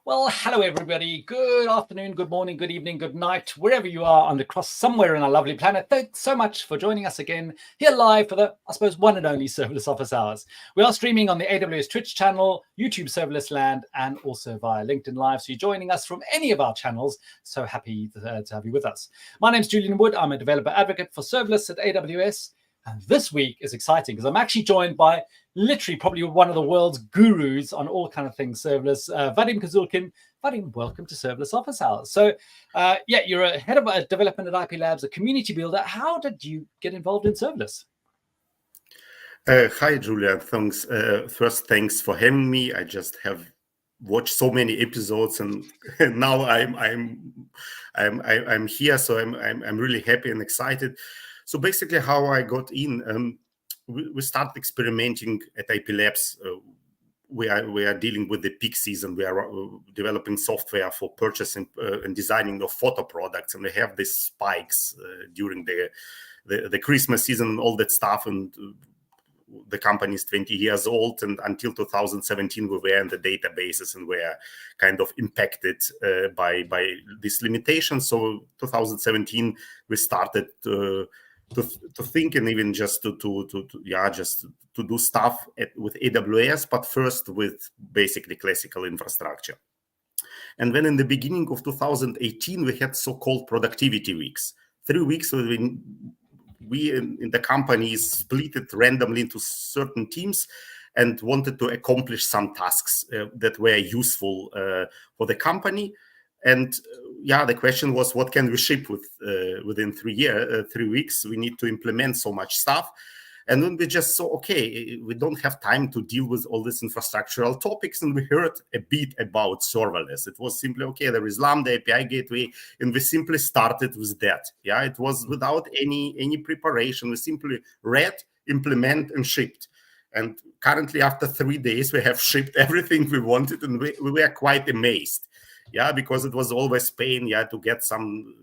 Well, hello, everybody. Good afternoon, good morning, good evening, good night, wherever you are and across somewhere in our lovely planet. Thanks so much for joining us again here live for the, I suppose, one and only Serverless Office Hours. We are streaming on the AWS Twitch channel, YouTube Serverless Land, and also via LinkedIn Live. So you're joining us from any of our channels. So happy to have you with us. My name's Julian Wood. I'm a developer advocate for Serverless at AWS. And this week is exciting because I'm actually joined by literally probably one of the world's gurus on all kind of things serverless, Vadym Kazulkin. Vadym, welcome to Serverless Office Hours. So, you're a head of development at ip.labs, a community builder. How did you get involved in serverless? Hi, Julia. Thanks. First, thanks for having me. I just have watched so many episodes, and now I'm here. So I'm really happy and excited. So basically, how I got in, we started experimenting at ip.labs. We are dealing with the peak season. We are developing software for purchasing and designing of photo products, and we have these spikes during the Christmas season and all that stuff. And the company is 20 years old, and until 2017 we were in the databases and were kind of impacted by this limitation. So 2017 we started to think and even just to do stuff with AWS, but first with basically classical infrastructure. And then in the beginning of 2018 we had so-called productivity weeks, 3 weeks when we in the company split it randomly into certain teams and wanted to accomplish some tasks that were useful for the company. And the question was, what can we ship within 3 weeks? We need to implement so much stuff. And then we just saw, okay, we don't have time to deal with all these infrastructural topics. And we heard a bit about serverless. It was simply, okay, there is Lambda API gateway. And we simply started with that. Yeah, it was without any preparation. We simply read, implement, and shipped. And currently, after 3 days, we have shipped everything we wanted. And we were quite amazed. Yeah, because it was always pain, to get some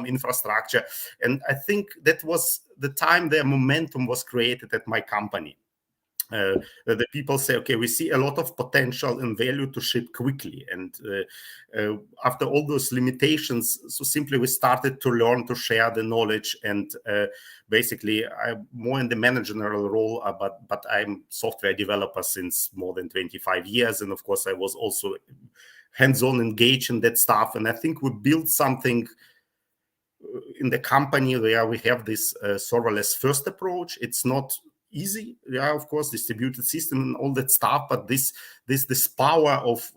infrastructure. And I think that was the time the momentum was created at my company. The people say, okay, we see a lot of potential and value to ship quickly. And after all those limitations, so simply we started to learn to share the knowledge. And basically, I'm more in the managerial role, but I'm software developer since more than 25 years. And of course, I was also hands-on engaged in that stuff. And I think we built something in the company where we have this serverless first approach. It's not easy, of course, distributed system and all that stuff, but this power of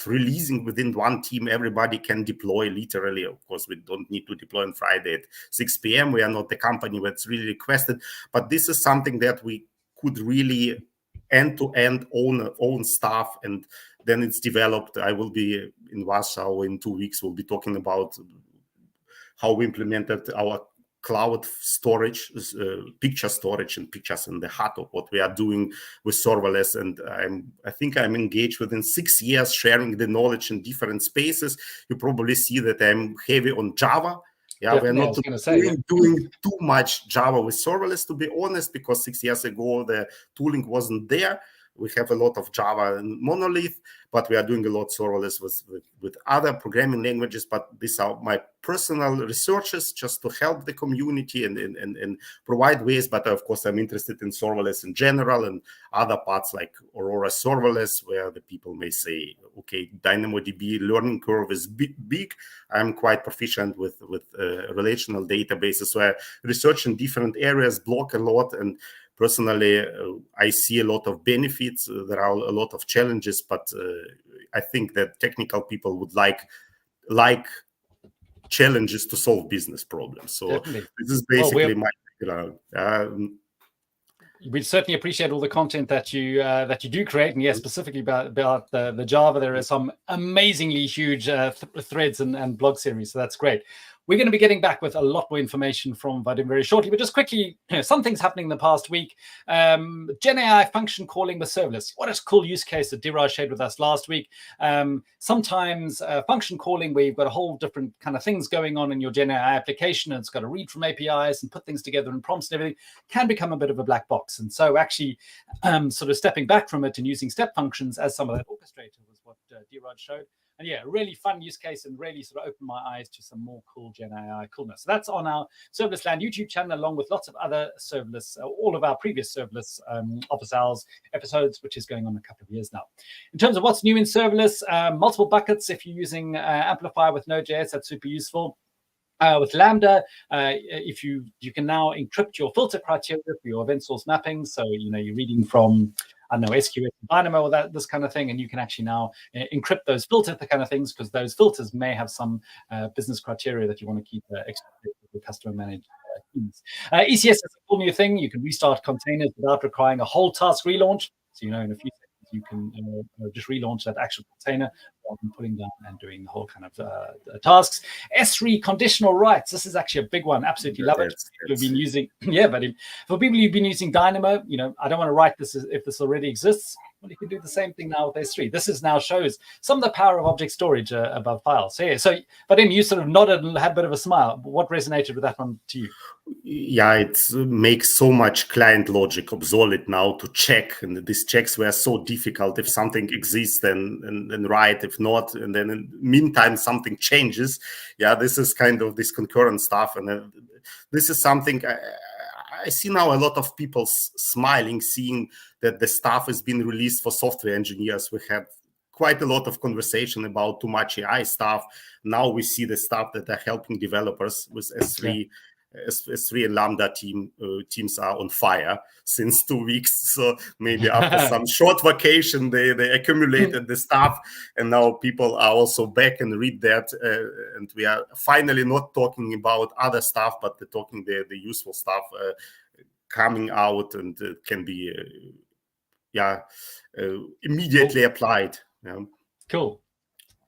releasing within one team, everybody can deploy literally. Of course, we don't need to deploy on Friday at 6 p.m. We are not the company that's really requested, but this is something that we could really end-to-end own stuff. And then it's developed. I will be in Warsaw in 2 weeks. We'll be talking about how we implemented our cloud storage, picture storage and pictures in the heart of what we are doing with serverless. And I think I'm engaged within 6 years sharing the knowledge in different spaces. You probably see that I'm heavy on Java. Yeah, we're not doing too much Java with serverless, to be honest, because 6 years ago the tooling wasn't there. We have a lot of Java and monolith, but we are doing a lot serverless with other programming languages. But these are my personal researches just to help the community and provide ways. But of course, I'm interested in serverless in general and other parts like Aurora Serverless, where the people may say, okay, DynamoDB learning curve is big. I'm quite proficient with relational databases. So I research in different areas, blog a lot, and personally, I see a lot of benefits. There are a lot of challenges, but I think that technical people would like challenges to solve business problems. So Definitely. This is basically my background. We certainly appreciate all the content that you do create, and specifically about the Java. There are some amazingly huge threads and blog series, so that's great. We're going to be getting back with a lot more information from Vadym very shortly, but just quickly, some things happening in the past week. Gen AI function calling with serverless. What a cool use case that Diraj shared with us last week. Sometimes function calling where you've got a whole different kind of things going on in your Gen AI application, and it's got to read from APIs and put things together in prompts and everything, can become a bit of a black box. And so actually sort of stepping back from it and using step functions as some of that orchestrator was what D-Rod showed. And yeah, really fun use case and really sort of opened my eyes to some more cool Gen AI coolness. So that's on our Serverless Land YouTube channel, along with lots of other serverless, all of our previous serverless office hours episodes, which is going on a couple of years now. In terms of what's new in serverless, multiple buckets. If you're using Amplify with Node.js, that's super useful. With Lambda, if you can now encrypt your filter criteria for your event source mapping. So, you're reading from, I don't know, SQS, Dynamo, or this kind of thing, and you can actually now encrypt those filter kind of things, because those filters may have some business criteria that you want to keep exclusive with the customer managed teams. ECS is a cool new thing. You can restart containers without requiring a whole task relaunch. So, in a few seconds, you can just relaunch that actual container rather than putting down and doing the whole kind of tasks. S3 conditional writes. This is actually a big one. Absolutely love it. People have been using, but for people who've been using Dynamo, I don't want to write this if this already exists. Well, you can do the same thing now with S3. This now shows some of the power of object storage above files. So, Vadym, you sort of nodded and had a bit of a smile. What resonated with that one to you? Yeah, it makes so much client logic obsolete now to check, and these checks were so difficult. If something exists, then right. If not, and then in the meantime something changes. Yeah, this is kind of this concurrent stuff, and this is something I see now a lot of people smiling, seeing that the stuff has been released for software engineers. We had quite a lot of conversation about too much AI stuff. Now we see the stuff that are helping developers with S3. Yeah. S3 and Lambda teams are on fire since 2 weeks. So maybe after some short vacation, they accumulated the stuff, and now people are also back and read that. And we are finally not talking about other stuff, but they're talking the useful stuff coming out, and can be immediately applied. Yeah. Cool.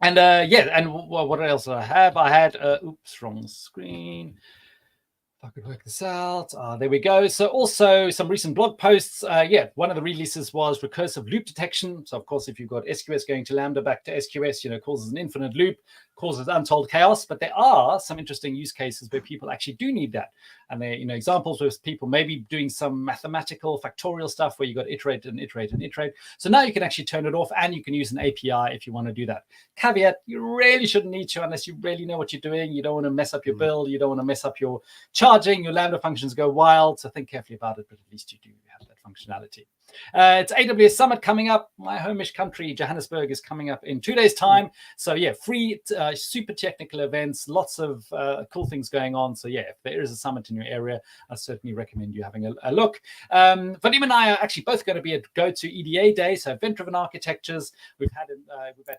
And and what else I have? I had oops, wrong screen. I could work this out. There we go. So also some recent blog posts. One of the releases was recursive loop detection. So of course, if you've got SQS going to Lambda back to SQS, causes an infinite loop, causes untold chaos. But there are some interesting use cases where people actually do need that. And they, examples with people maybe doing some mathematical factorial stuff where you got iterate and iterate and iterate. So now you can actually turn it off, and you can use an API if you want to do that. Caveat, you really shouldn't need to unless you really know what you're doing. You don't want to mess up your build. You don't want to mess up your charging. Your Lambda functions go wild. So think carefully about it, but at least you do have that functionality. It's AWS Summit coming up. My homish country, Johannesburg, is coming up in 2 days' time. So yeah, free, super technical events, lots of cool things going on. So yeah, if there is a summit in your area, I certainly recommend you having a look. Vadym and I are actually both going to be at Go to EDA Day, so event-driven architectures. We've had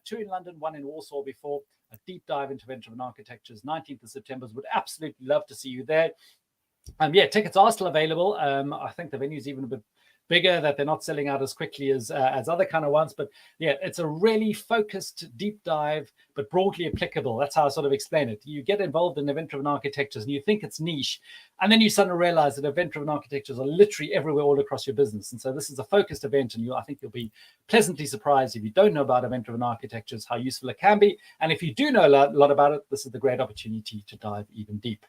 2 in London, 1 in Warsaw before. A deep dive into event-driven architectures, 19th of September. Would absolutely love to see you there. Tickets are still available. I think the venue's even a bit bigger, that they're not selling out as quickly as other kind of ones. But yeah, it's a really focused deep dive, but broadly applicable. That's how I sort of explain it. You get involved in event-driven architectures and you think it's niche, and then you suddenly realize that event-driven architectures are literally everywhere all across your business. And so this is a focused event, and I think you'll be pleasantly surprised if you don't know about event-driven architectures, how useful it can be. And if you do know a lot about it, this is the great opportunity to dive even deep.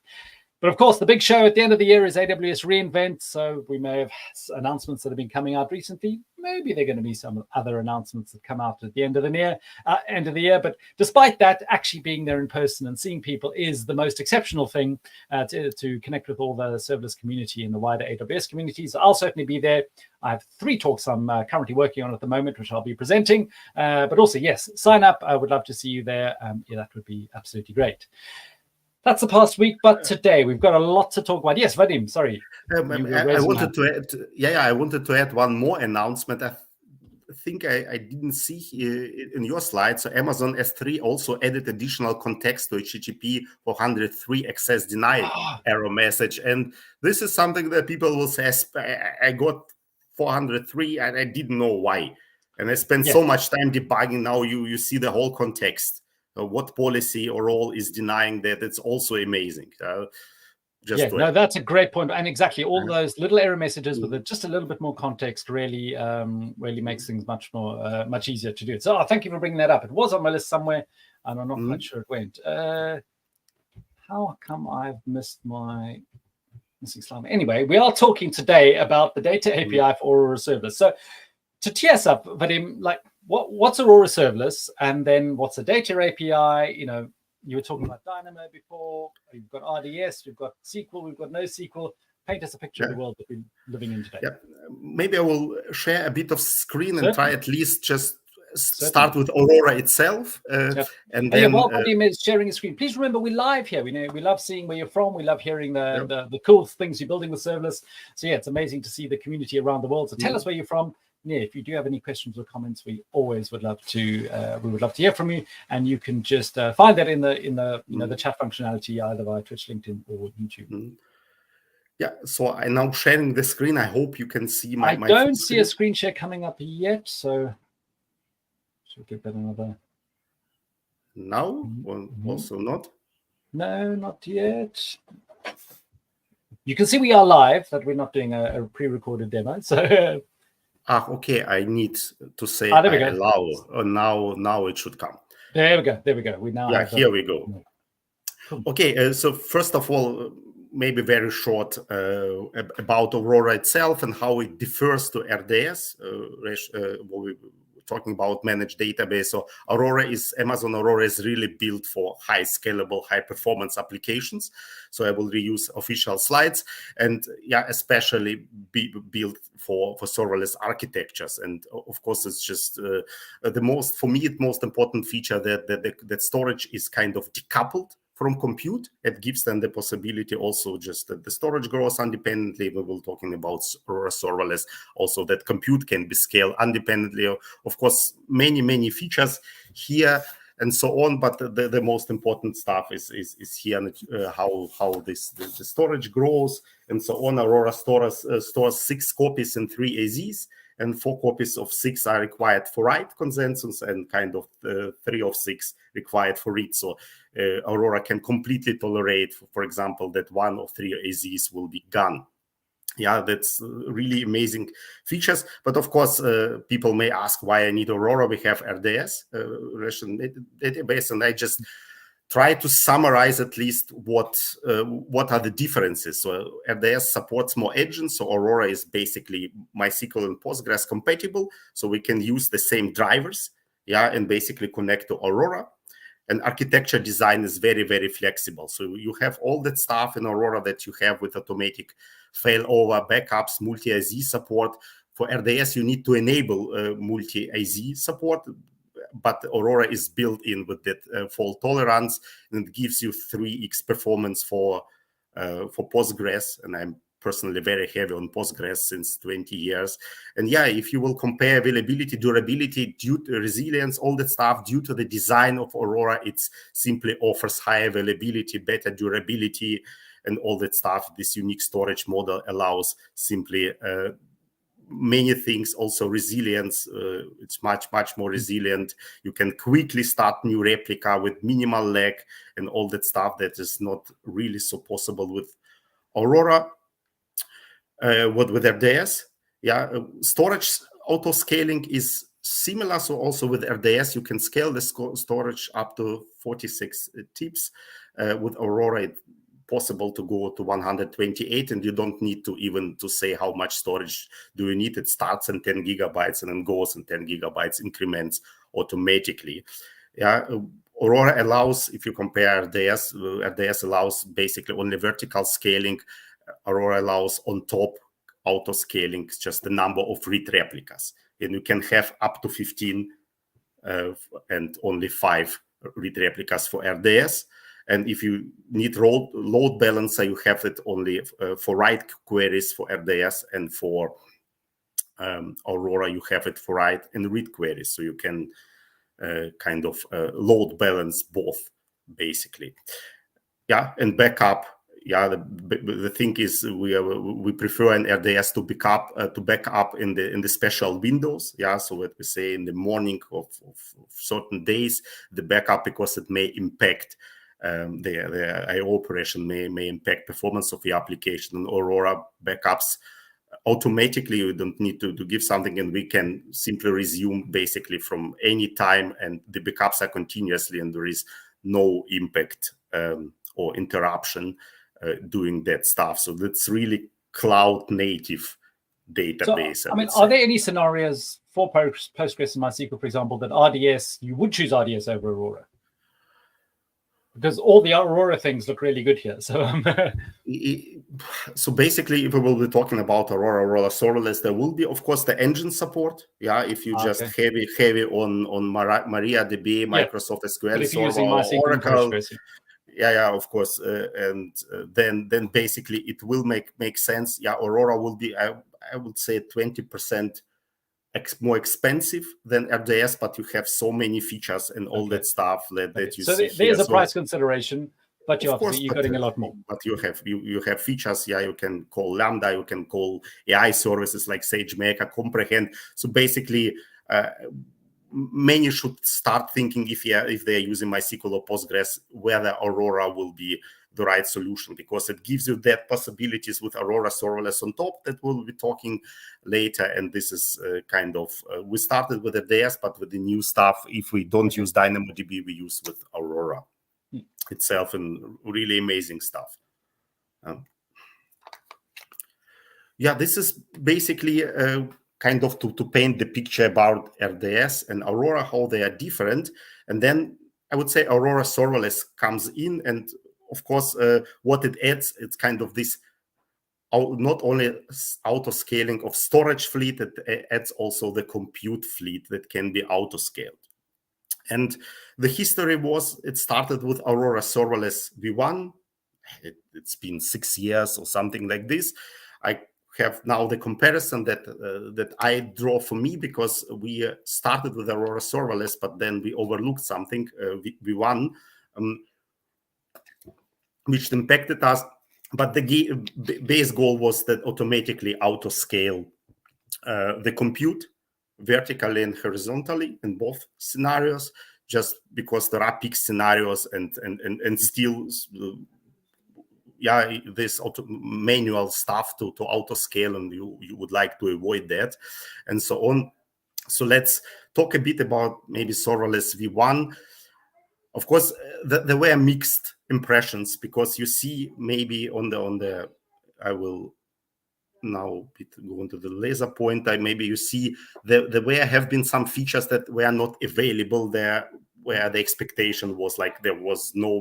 But of course, the big show at the end of the year is AWS reInvent. So we may have announcements that have been coming out recently. Maybe there are going to be some other announcements that come out at the end of the year. But despite that, actually being there in person and seeing people is the most exceptional thing to connect with all the serverless community and the wider AWS community. So I'll certainly be there. I have 3 talks I'm currently working on at the moment, which I'll be presenting. But also, yes, sign up. I would love to see you there. That would be absolutely great. That's the past week, but today we've got a lot to talk about. Yes, Vadym, sorry. I wanted to add one more announcement. I think I didn't see here in your slide. So Amazon S3 also added additional context to HTTP 403 access denied error message. And this is something that people will say, I got 403 and I didn't know why. And I spent so much time debugging. Now you see the whole context. What policy or role is denying that? It's also amazing. That's a great point. And exactly, all those little error messages with just a little bit more context really makes things much easier to do. So thank you for bringing that up. It was on my list somewhere, and I'm not quite sure it went. How come I've missed my missing slide? Anyway, we are talking today about the data API for Aurora Serverless. So to tee us up, Vadym, what's Aurora Serverless, and then what's a data API? You know, you were talking about Dynamo before. You've got RDS, we've got SQL, we've got NoSQL. Paint us a picture of the world that we're living in today. Yeah, maybe I will share a bit of screen and try at least just start with Aurora itself, and then while Vadym is sharing his screen, please remember we're live here. We love seeing where you're from. We love hearing the cool things you're building with serverless. So yeah, it's amazing to see the community around the world. So tell us where you're from. Yeah, if you do have any questions or comments, we always would love to. We would love to hear from you, and you can just find that in the the chat functionality either via Twitch, LinkedIn, or YouTube. Yeah, so I'm now sharing the screen. I hope you can see my. I don't see a screen share coming up yet, so should give that another. Now, also not. No, not yet. You can see we are live, that we're not doing a pre-recorded demo. So. Okay. I need to say there we go. Allow. Now it should come. There we go. There we go. We now. Yeah, here we go. Cool. Okay. So first of all, maybe very short about Aurora itself and how it differs to RDS. What we were talking about managed database. So Amazon Aurora is really built for high scalable, high performance applications. So I will reuse official slides, and especially built for serverless architectures. And of course, it's just the most important feature that storage is kind of decoupled from compute. It gives them the possibility also just that the storage grows independently. We will talking about Aurora Serverless, also that compute can be scaled independently. Of course, many features here and so on, but the most important stuff is here, how the storage grows and so on. Aurora stores 6 copies and 3 AZs, and 4 copies of 6 are required for write consensus, and kind of 3 of 6 required for read. So Aurora can completely tolerate, for example, that 1 of 3 AZs will be gone. Yeah, that's really amazing features. But of course, people may ask why I need Aurora. We have RDS database, and I just try to summarize at least what are the differences. So RDS supports more agents. So Aurora is basically MySQL and Postgres compatible. So we can use the same drivers, and basically connect to Aurora. And architecture design is very, very flexible. So you have all that stuff in Aurora that you have with automatic failover, backups, multi-AZ support. For RDS, you need to enable multi-AZ support, but Aurora is built in with that fault tolerance, and it gives you 3x performance for Postgres. And I'm personally very heavy on Postgres since 20 years. And if you will compare availability, durability, due to resilience, all that stuff, due to the design of Aurora, it simply offers high availability, better durability, and all that stuff. This unique storage model allows simply many things. Also resilience, it's much more resilient. You can quickly start new replica with minimal lag and all that stuff that is not really so possible with Aurora. With RDS, storage auto scaling is similar. So also with RDS, you can scale the storage up to 46 TIPS. With Aurora, it's possible to go to 128, and you don't need to even to say how much storage do you need. It starts in 10 gigabytes and then goes in 10 gigabytes increments automatically. Aurora allows, if you compare RDS allows basically only vertical scaling. Aurora allows on top auto scaling, just the number of read replicas, and you can have up to 15 and only 5 read replicas for RDS. And if you need load balancer, you have it only for write queries for RDS, and for Aurora you have it for write and read queries, so you can kind of load balance both basically. And backup. The thing is, we prefer an RDS to back up in the special windows. So what we say in the morning of certain days, the backup, because it may impact the I/O operation, may impact performance of the application. And Aurora backups automatically. You don't need to give something, and we can simply resume basically from any time, and the backups are continuously, and there is no impact or interruption doing that stuff. So that's really cloud native database. So, are there any scenarios for Postgres and MySQL, for example, that RDS, you would choose RDS over Aurora? Because all the Aurora things look really good here. So, so basically, if we will be talking about Aurora Serverless, there will be, of course, the engine support. Yeah, if you just heavy on MariaDB, Microsoft SQL if you're Server, using MySQL Oracle. Postgres, yeah, of course, and then basically it will make sense. Yeah, Aurora will be, I would say, 20% more expensive than RDS, but you have so many features and all that stuff that you see. So there's a price consideration, but you're getting a lot more. But you have features. Yeah, you can call Lambda, you can call AI services like SageMaker, Comprehend. So basically, many should start thinking if they're using MySQL or Postgres, whether Aurora will be the right solution, because it gives you that possibilities with Aurora Serverless on top that we'll be talking later. And this is kind of, we started with RDS, but with the new stuff, if we don't use DynamoDB, we use with Aurora itself, and really amazing stuff. Yeah, this is basically kind of to paint the picture about RDS and Aurora, how they are different. And then I would say Aurora Serverless comes in, and of course, what it adds, it's kind of this not only auto-scaling of storage fleet, it adds also the compute fleet that can be auto-scaled. And the history was, it started with Aurora Serverless V1. It's been 6 years or something like this. I have now the comparison that I draw for me, because we started with Aurora Serverless, but then we overlooked something, V1, which impacted us. But the base goal was that automatically auto-scale the compute vertically and horizontally in both scenarios, just because there are peak scenarios and still this manual stuff to auto scale, and you would like to avoid that, and so on. So let's talk a bit about maybe Serverless V1. Of course, there were mixed impressions, because you see maybe on the I will now go into the laser pointer. Maybe you see there have been some features that were not available there, where the expectation was like there was no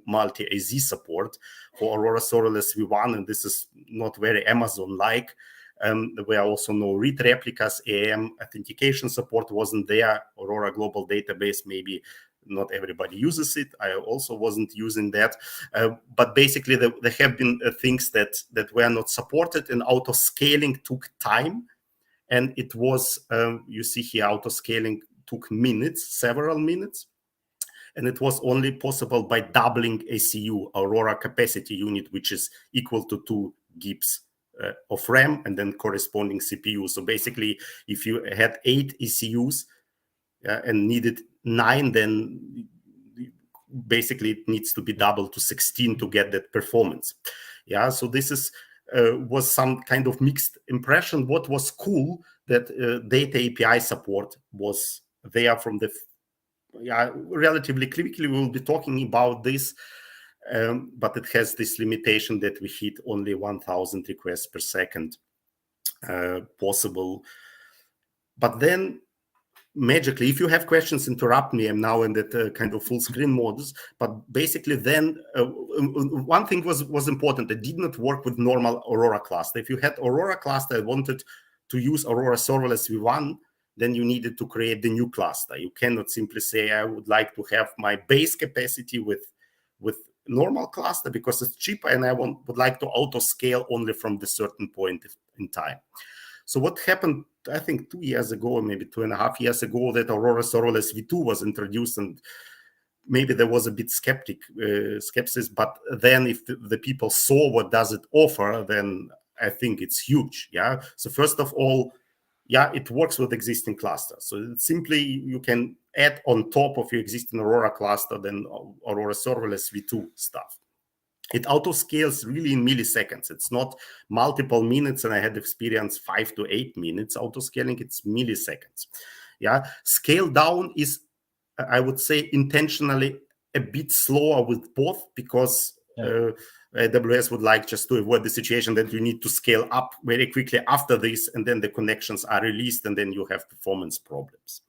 multi-AZ support for Aurora Serverless V1, and this is not very Amazon-like. There were also no read replicas, AAM authentication support wasn't there. Aurora Global Database, maybe not everybody uses it. I also wasn't using that. But basically, there have been things that were not supported, and auto-scaling took time. And it was, you see here, auto-scaling took minutes, several minutes. And it was only possible by doubling ACU, Aurora Capacity Unit, which is equal to 2 gigs of RAM and then corresponding CPU. So basically, if you had 8 ECUs and needed 9, then basically it needs to be doubled to 16 to get that performance. Yeah, so this is was some kind of mixed impression. What was cool, that data API support was there from the relatively quickly. We'll be talking about this, but it has this limitation that we hit only 1,000 requests per second possible. But then magically, if you have questions, interrupt me. I'm now in that kind of full screen modus. But basically, then one thing was important. It did not work with normal Aurora cluster. If you had Aurora cluster and wanted to use Aurora Serverless V1, then you needed to create the new cluster. You cannot simply say, I would like to have my base capacity with normal cluster because it's cheaper, and I would like to auto scale only from the certain point in time. So what happened, I think 2 years ago, or maybe 2.5 years ago, that Aurora Serverless V2 was introduced, and maybe there was a bit skepsis, but then if the people saw what does it offer, then I think it's huge. Yeah. So first of all, yeah, it works with existing clusters. So it's simply you can add on top of your existing Aurora cluster then Aurora Serverless V2 stuff. It auto scales really in milliseconds. It's not multiple minutes, and I had experience 5 to 8 minutes auto scaling. It's milliseconds. Yeah, scale down is, I would say, intentionally a bit slower with both, because AWS would like just to avoid the situation that you need to scale up very quickly after this, and then the connections are released, and then you have performance problems.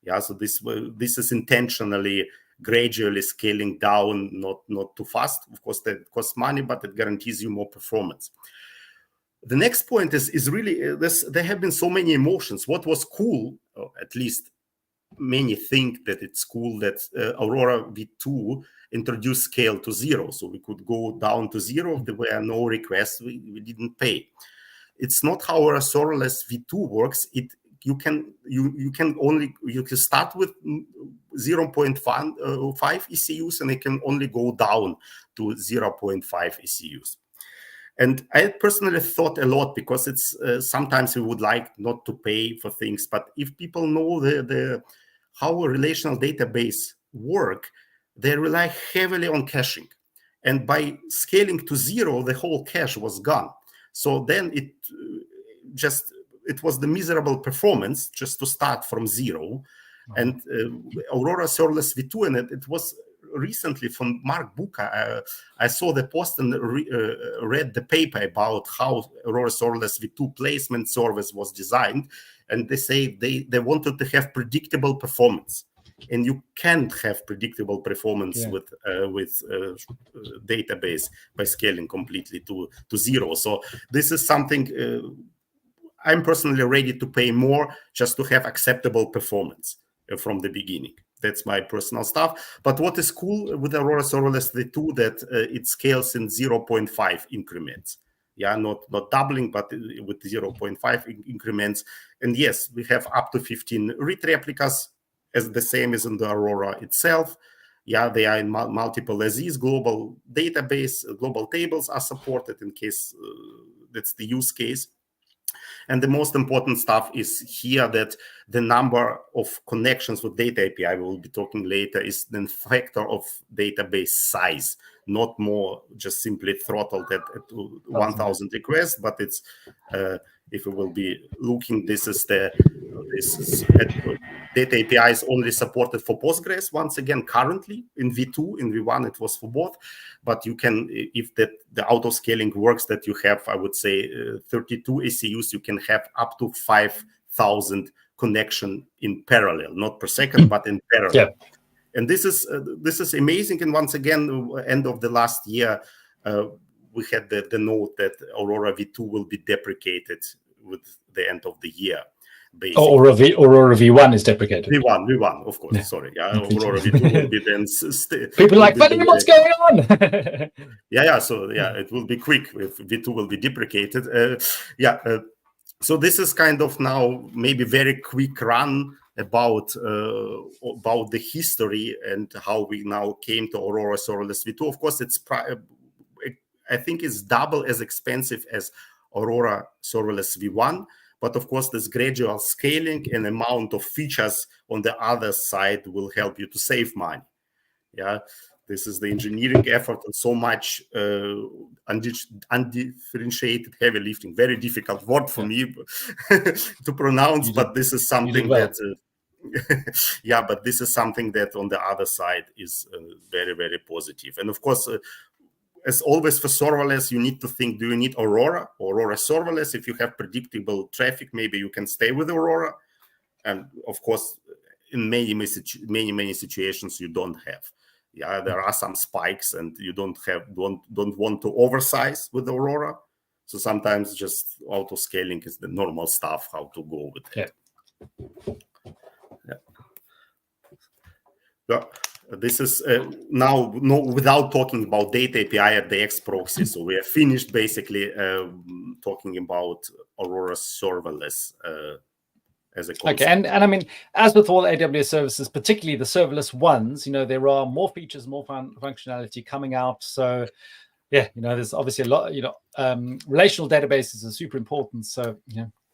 Yeah, so this is intentionally gradually scaling down, not too fast. Of course, that costs money, but it guarantees you more performance. The next point is really this. There have been so many emotions. What was cool, or at least many think that it's cool, that Aurora V2 introduced scale to 0, so we could go down to 0. There were no requests, we didn't pay. It's not how Aurora Serverless V2 works. You can start with 0.5 ECUs, and it can only go down to 0.5 ECUs. And I personally thought a lot, because it's sometimes we would like not to pay for things, but if people know how a relational database work, they rely heavily on caching. And by scaling to 0, the whole cache was gone. So then it was the miserable performance just to start from 0. And Aurora Serverless V2, and it was recently from Mark Buka. I saw the post and read the paper about how Aurora Serverless V2 placement service was designed. And they say they wanted to have predictable performance. And you can't have predictable performance with database by scaling completely to 0. So this is something I'm personally ready to pay more just to have acceptable performance from the beginning. That's my personal stuff. But what is cool with Aurora Serverless V2, that it scales in 0.5 increments. Yeah, not doubling, but with 0.5 increments. And yes, we have up to 15 read replicas, as the same as in the Aurora itself. Yeah, they are in multiple ASIs, global database, global tables are supported in case that's the use case. And the most important stuff is here that the number of connections with data API, we will be talking later, is the factor of database size, not more just simply throttled at 1,000 requests, but it's, if we will be looking, this is data API is only supported for Postgres. Once again, currently in V2, in V1, it was for both. But you can, if the auto scaling works, that you have, I would say, 32 ECUs, you can have up to 5,000 connection in parallel, not per second, but in parallel. Yeah. And this is amazing. And once again, end of the last year, we had the note that Aurora V2 will be deprecated with the end of the year. Basically. Aurora V1 is deprecated. V1, of course. Yeah. Sorry, yeah. Aurora V2 will be then. People are like, Vadym, what's going on? yeah. So it will be quick if V2 will be deprecated. So this is kind of now maybe very quick run about the history and how we now came to Aurora Serverless V2. Of course, I think it's double as expensive as Aurora Serverless V1. But of course, this gradual scaling and amount of features on the other side will help you to save money. Yeah, this is the engineering effort and so much undifferentiated heavy lifting. Very difficult word for me to pronounce, but this is something that. But this is something that on the other side is very, very positive. And of course, as always for serverless, you need to think, do you need Aurora Serverless? If you have predictable traffic, maybe you can stay with Aurora. And of course, in many situations, you don't have. Yeah, there are some spikes and you don't want to oversize with Aurora. So sometimes just auto scaling is the normal stuff, how to go with it. Yeah. This is now without talking about data API at the RDS Proxy. So we are finished basically talking about Aurora Serverless as a concept. Okay, and I mean, as with all AWS services, particularly the serverless ones, there are more features, more functionality coming out. So yeah, there's obviously a lot, relational databases are super important. So,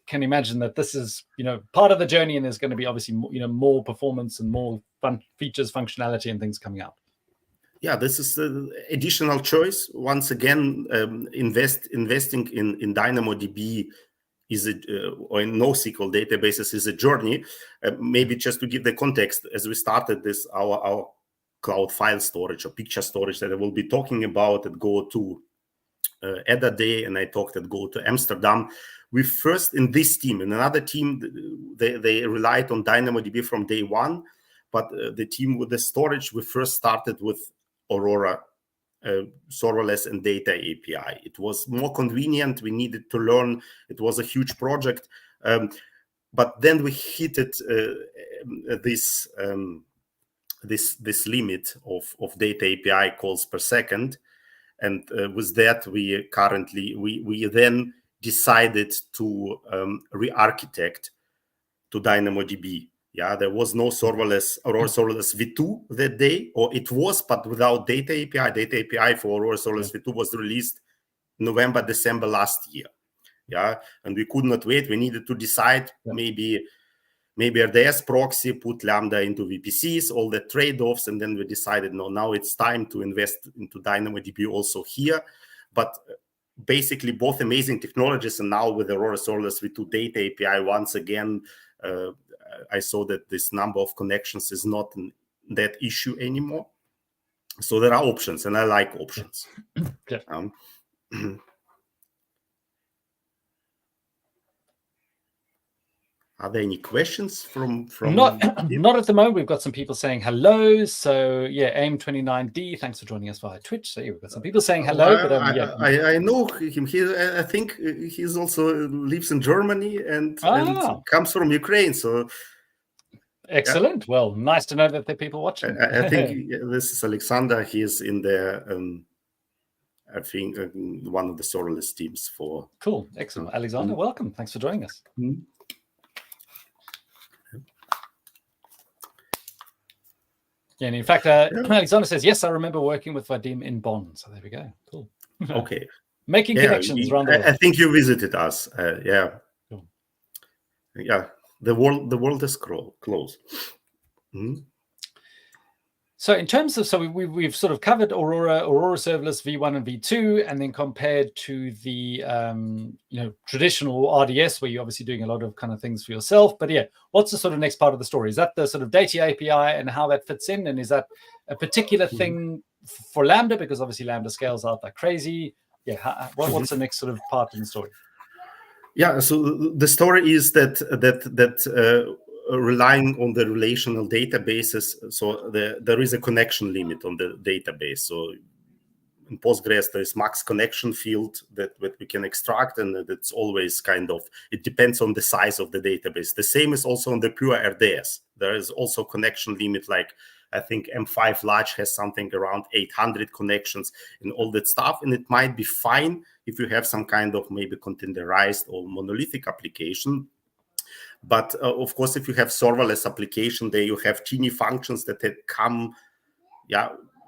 can imagine that this is, part of the journey, and there's going to be obviously, more performance and more fun features, functionality, and things coming out. Yeah, this is the additional choice. Once again, investing in DynamoDB or in NoSQL databases is a journey. Maybe just to give the context, as we started this, our cloud file storage or picture storage that I will be talking about at Go to Ada Day, and I talked at Go to Amsterdam. We first, in this team, in another team, they relied on DynamoDB from day one, but the team with the storage, we first started with Aurora Serverless and Data API. It was more convenient. We needed to learn. It was a huge project. But then we hit this limit of Data API calls per second. And with that, we then decided to re-architect to DynamoDB. Yeah, there was no serverless Aurora Serverless v2 that day, or it was, but without Data API. Data API for Aurora Serverless v2 was released November, December last year. Yeah, and we could not wait. We needed to decide maybe RDS Proxy, put Lambda into VPCs, all the trade-offs, and then we decided, no, now it's time to invest into DynamoDB also here. But basically, both amazing technologies, and now with Aurora Serverless v2 Data API, once again, I saw that this number of connections is not that issue anymore. So there are options, and I like options. Yeah. Are there any questions from not at the moment? We've got some people saying hello. So yeah, AIM29D, thanks for joining us via Twitch. So yeah, we've got some people saying hello. I know him. I think he's also lives in Germany and comes from Ukraine. So excellent. Yeah. Well, nice to know that there are people watching. I think this is Alexander. He is in the I think one of the serverless teams for. Cool, excellent. Alexander, welcome. Thanks for joining us. Yeah, and in fact, Alexander says, yes, I remember working with Vadym in Bonn. So there we go. Cool. Okay. Making connections around the world. I think you visited us. Yeah. Cool. Yeah. The world is close. So in terms of, we've sort of covered Aurora Serverless v1 and v2, and then compared to the traditional RDS, where you're obviously doing a lot of kind of things for yourself. But yeah, what's the sort of next part of the story? Is that the sort of data API and how that fits in, and is that a particular thing for Lambda, because obviously Lambda scales out like crazy? Yeah, what's the next sort of part in the story? Yeah, so the story is that relying on the relational databases, so there is a connection limit on the database. So in Postgres, there is max connection field that we can extract, and it's always it depends on the size of the database. The same is also on the pure RDS. There is also connection limit, like I think M5 large has something around 800 connections and all that stuff. And it might be fine if you have some kind of maybe containerized or monolithic application. But of course, if you have serverless application, there you have teeny functions that come,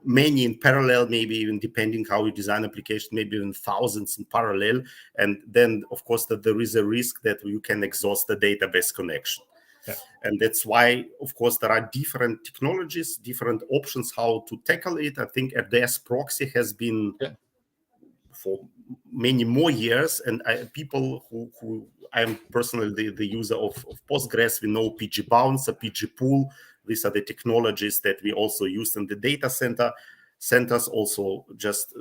many in parallel, maybe even depending how you design application, maybe even thousands in parallel. And then, of course, that there is a risk that you can exhaust the database connection. Yeah. And that's why, of course, there are different technologies, different options how to tackle it. I think RDS Proxy has been for many more years, and people who I'm personally the user of Postgres, we know PG Bouncer, PG Pool. These are the technologies that we also use in the data centers, also just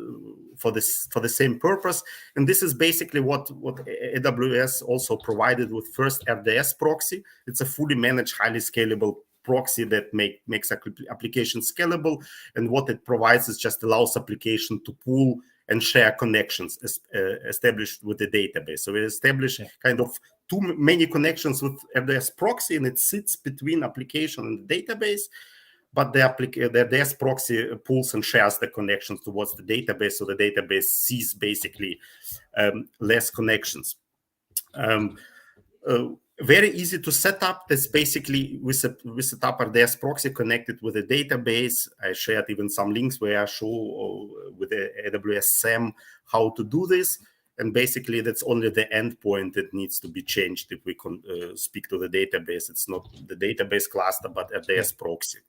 for the same purpose. And this is basically what AWS also provided with first RDS Proxy. It's a fully managed, highly scalable proxy that makes application scalable. And what it provides is just allows application to pool and share connections established with the database. So we establish kind of too many connections with RDS Proxy, and it sits between application and the database. But the RDS Proxy pulls and shares the connections towards the database, so the database sees basically less connections. Very easy to set up. That's basically we set up RDS Proxy connected with a database. I shared even some links where I show with the AWS SAM how to do this. And basically, that's only the endpoint that needs to be changed if we can speak to the database. It's not the database cluster, but RDS Proxy.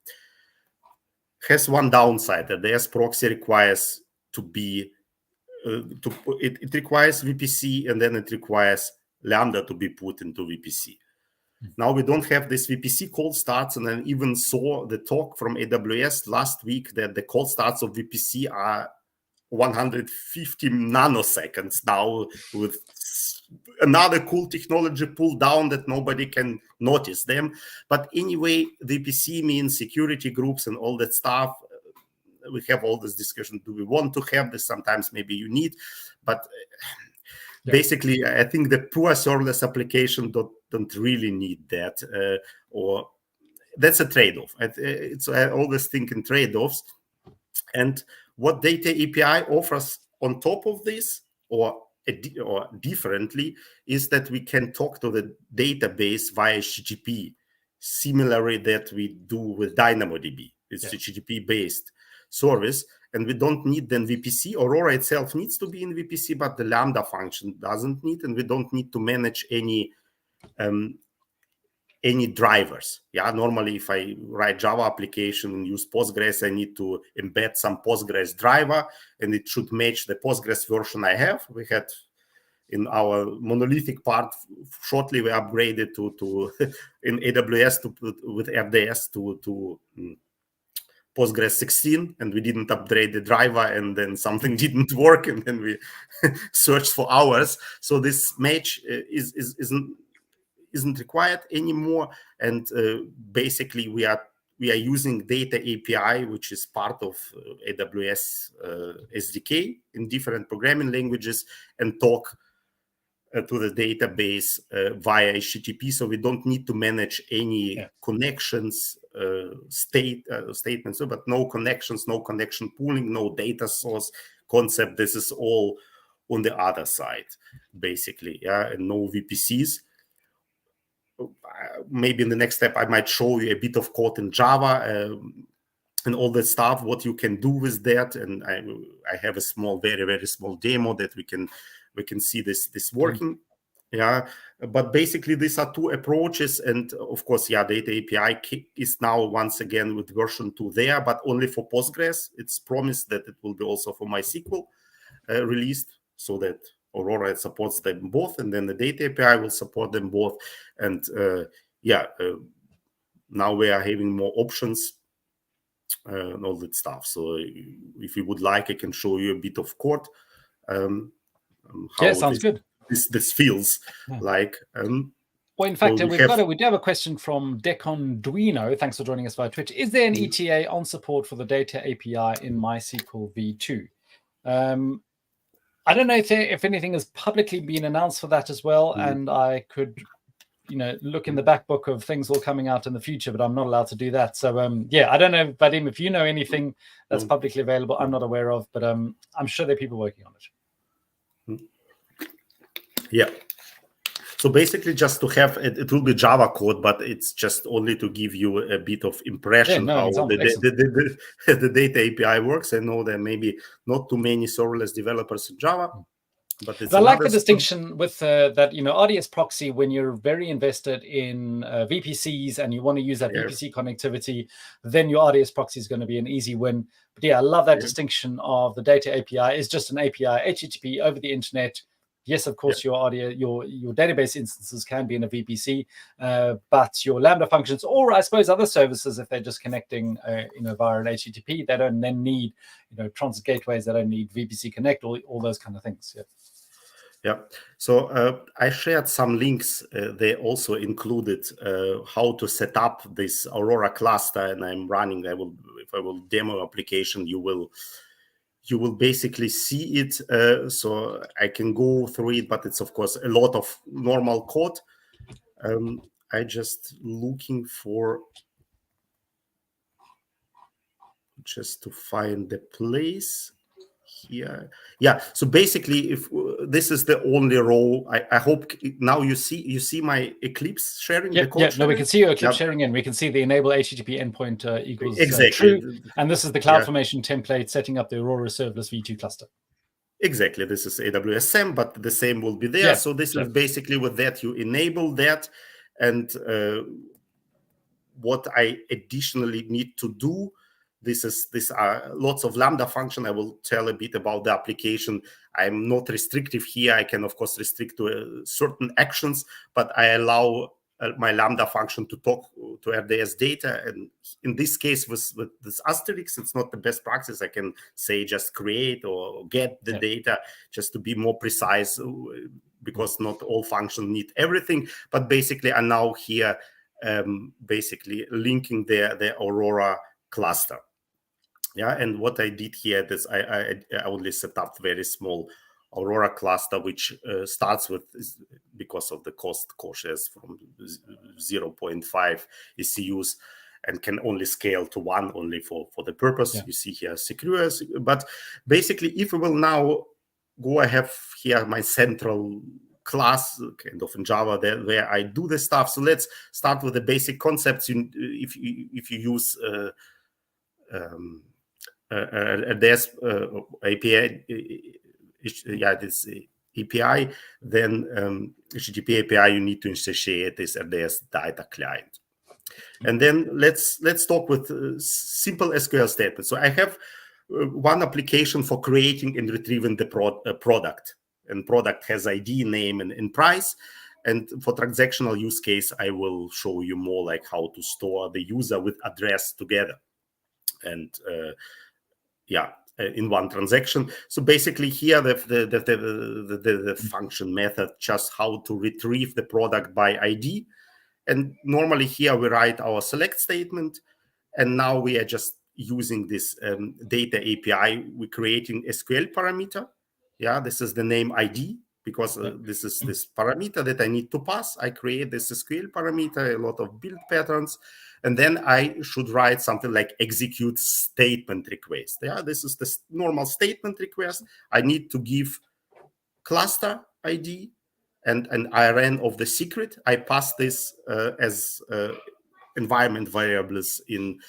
Has one downside. RDS Proxy requires to be it requires VPC, and then it requires Lambda to be put into VPC. Now we don't have this VPC cold starts, and I even saw the talk from AWS last week that the cold starts of VPC are 150 nanoseconds now with another cool technology pulled down that nobody can notice them. But anyway, VPC means security groups and all that stuff. We have all this discussion. Do we want to have this? Sometimes maybe you need, but basically, I think the pure serverless application don't really need that, or that's a trade-off. I always think in trade-offs. And what Data API offers on top of this, or differently, is that we can talk to the database via HTTP, similarly that we do with DynamoDB. It's a HTTP-based service, and we don't need then VPC. Aurora itself needs to be in VPC, but the Lambda function doesn't need, and we don't need to manage any drivers. Normally, if I write Java application and use Postgres, I need to embed some Postgres driver, and it should match the Postgres version I have. We had in our monolithic part, shortly we upgraded to in AWS with RDS to Postgres 16, and we didn't upgrade the driver, and then something didn't work, and then we searched for hours. So this match isn't required anymore, and basically we are using Data API, which is part of AWS SDK in different programming languages, and talk to the database via HTTP. So we don't need to manage any connections, statements, but no connections, no connection pooling, no data source concept. This is all on the other side, basically, and no VPCs. Maybe in the next step, I might show you a bit of code in Java and all that stuff, what you can do with that. And I have a small, very, very small demo that we can see this working. But basically these are two approaches. And of course, Data API is now once again with version 2 there, but only for Postgres. It's promised that it will be also for MySQL released, so that Aurora supports them both, and then the Data API will support them both. And now we are having more options and all that stuff. So if you would like, I can show you a bit of code. How sounds good. This feels like. Well, in fact, we do have a question from Deconduino. Thanks for joining us via Twitch. Is there an ETA on support for the Data API in MySQL v2? I don't know if anything has publicly been announced for that as well, and I could, look in the back book of things all coming out in the future, but I'm not allowed to do that. So, I don't know, Vadym, if you know anything that's publicly available, I'm not aware of, but I'm sure there are people working on it. So basically, just to have it will be Java code, but it's just only to give you a bit of impression how the Data API works. I know there may be not too many serverless developers in Java, but it's I like the distinction with that, RDS Proxy, when you're very invested in VPCs and you want to use that VPC connectivity, then your RDS Proxy is going to be an easy win. But I love that distinction of the Data API is just an API, HTTP over the internet. Yes, of course, your database instances can be in a VPC, but your Lambda functions, or I suppose other services, if they're just connecting, via an HTTP, they don't then need, transit gateways. They don't need VPC Connect, all those kind of things. So I shared some links. They also included how to set up this Aurora cluster, and I'm running. If I will demo application, you will basically see it. So I can go through it, but it's of course a lot of normal code. I just looking for just to find the place here. So basically, if this is the only row, I hope now you see my Eclipse sharing. The code sharing? We can see your Eclipse sharing, and we can see the enable HTTP endpoint equals exactly true. And this is the CloudFormation template setting up the Aurora Serverless v2 cluster. Exactly. This is AWS SAM, but the same will be there. So this is basically with that you enable that, and what I additionally need to do. These are lots of Lambda function. I will tell a bit about the application. I'm not restrictive here. I can, of course, restrict to certain actions, but I allow my Lambda function to talk to RDS data. And in this case, with this asterisk, it's not the best practice. I can say just create or get the data, just to be more precise, because not all functions need everything. But basically, I'm now here basically linking the Aurora cluster. Yeah, and what I did here is I only set up very small Aurora cluster, which starts with, because of the cost cautious, from 0.5 ECUs and can only scale to 1 only for the purpose. You see here secure. But basically, if we will now go, I have here my central class kind of in Java where I do the stuff. So let's start with the basic concepts. If you use RDS API, this API, then HTTP API, you need to instantiate this RDS data client. And then let's talk with simple SQL statements. So I have one application for creating and retrieving the product, and product has ID, name, and price. And for transactional use case, I will show you more like how to store the user with address together, and in one transaction. So basically here the function method just how to retrieve the product by ID. And normally here we write our select statement, and now we are just using this data API. We're creating SQL parameter. This is the name ID, because this is this parameter that I need to pass. I create this SQL parameter, a lot of build patterns, and then I should write something like execute statement request. This is the normal statement request. I need to give cluster ID and an IRN of the secret. I pass this as environment variables in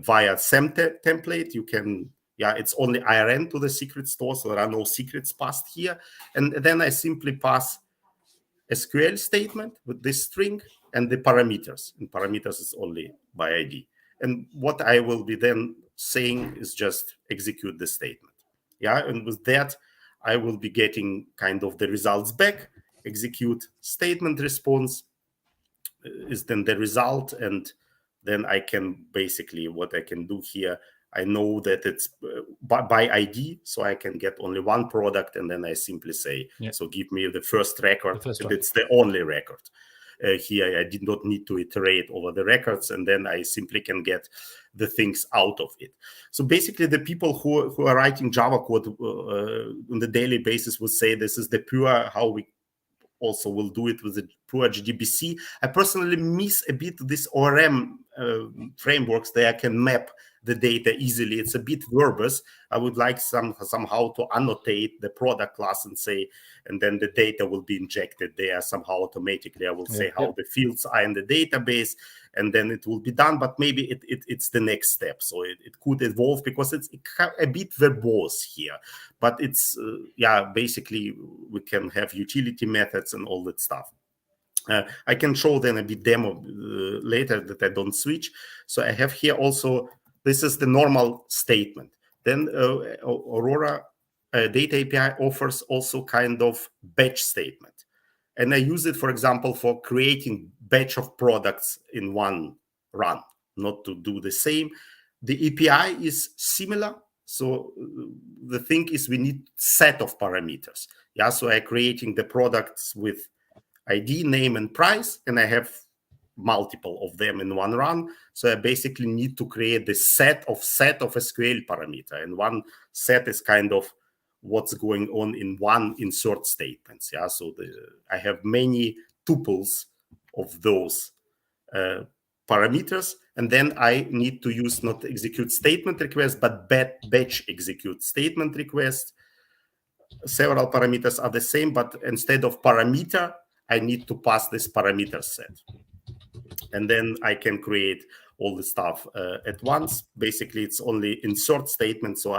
via SEM template. You can, it's only IRN to the secret store, so there are no secrets passed here. And then I simply pass SQL statement with this string and the parameters. And parameters is only by ID. And what I will be then saying is just execute the statement. And with that, I will be getting kind of the results back. Execute statement response is then the result, and then I can basically, what I can do here, I know that it's by ID, so I can get only one product, and then I simply say, so give me the first record, and it's the only record. Here I did not need to iterate over the records, and then I simply can get the things out of it. So basically, the people who are writing Java code on the daily basis would say this is the pure how we also will do it with the pure JDBC. I personally miss a bit this ORM frameworks that I can map the data easily. It's a bit verbose. I would like somehow to annotate the product class and say, and then the data will be injected there somehow automatically. I will say how the fields are in the database, and then it will be done. But maybe it's the next step. So it could evolve, because it's a bit verbose here. But it's, basically we can have utility methods and all that stuff. I can show then a bit demo later that I don't switch. So I have here also, this is the normal statement. Then Aurora Data API offers also kind of batch statement. And I use it, for example, for creating batch of products in one run, not to do the same. The API is similar. So the thing is we need set of parameters. So I'm creating the products with ID, name, and price, and I have multiple of them in one run. So I basically need to create the set of SQL parameter, and one set is kind of what's going on in one insert statements. So I have many tuples of those parameters, and then I need to use not execute statement request, but batch execute statement request. Several parameters are the same, but instead of parameter, I need to pass this parameter set. And then I can create all the stuff at once. Basically, it's only insert statement, so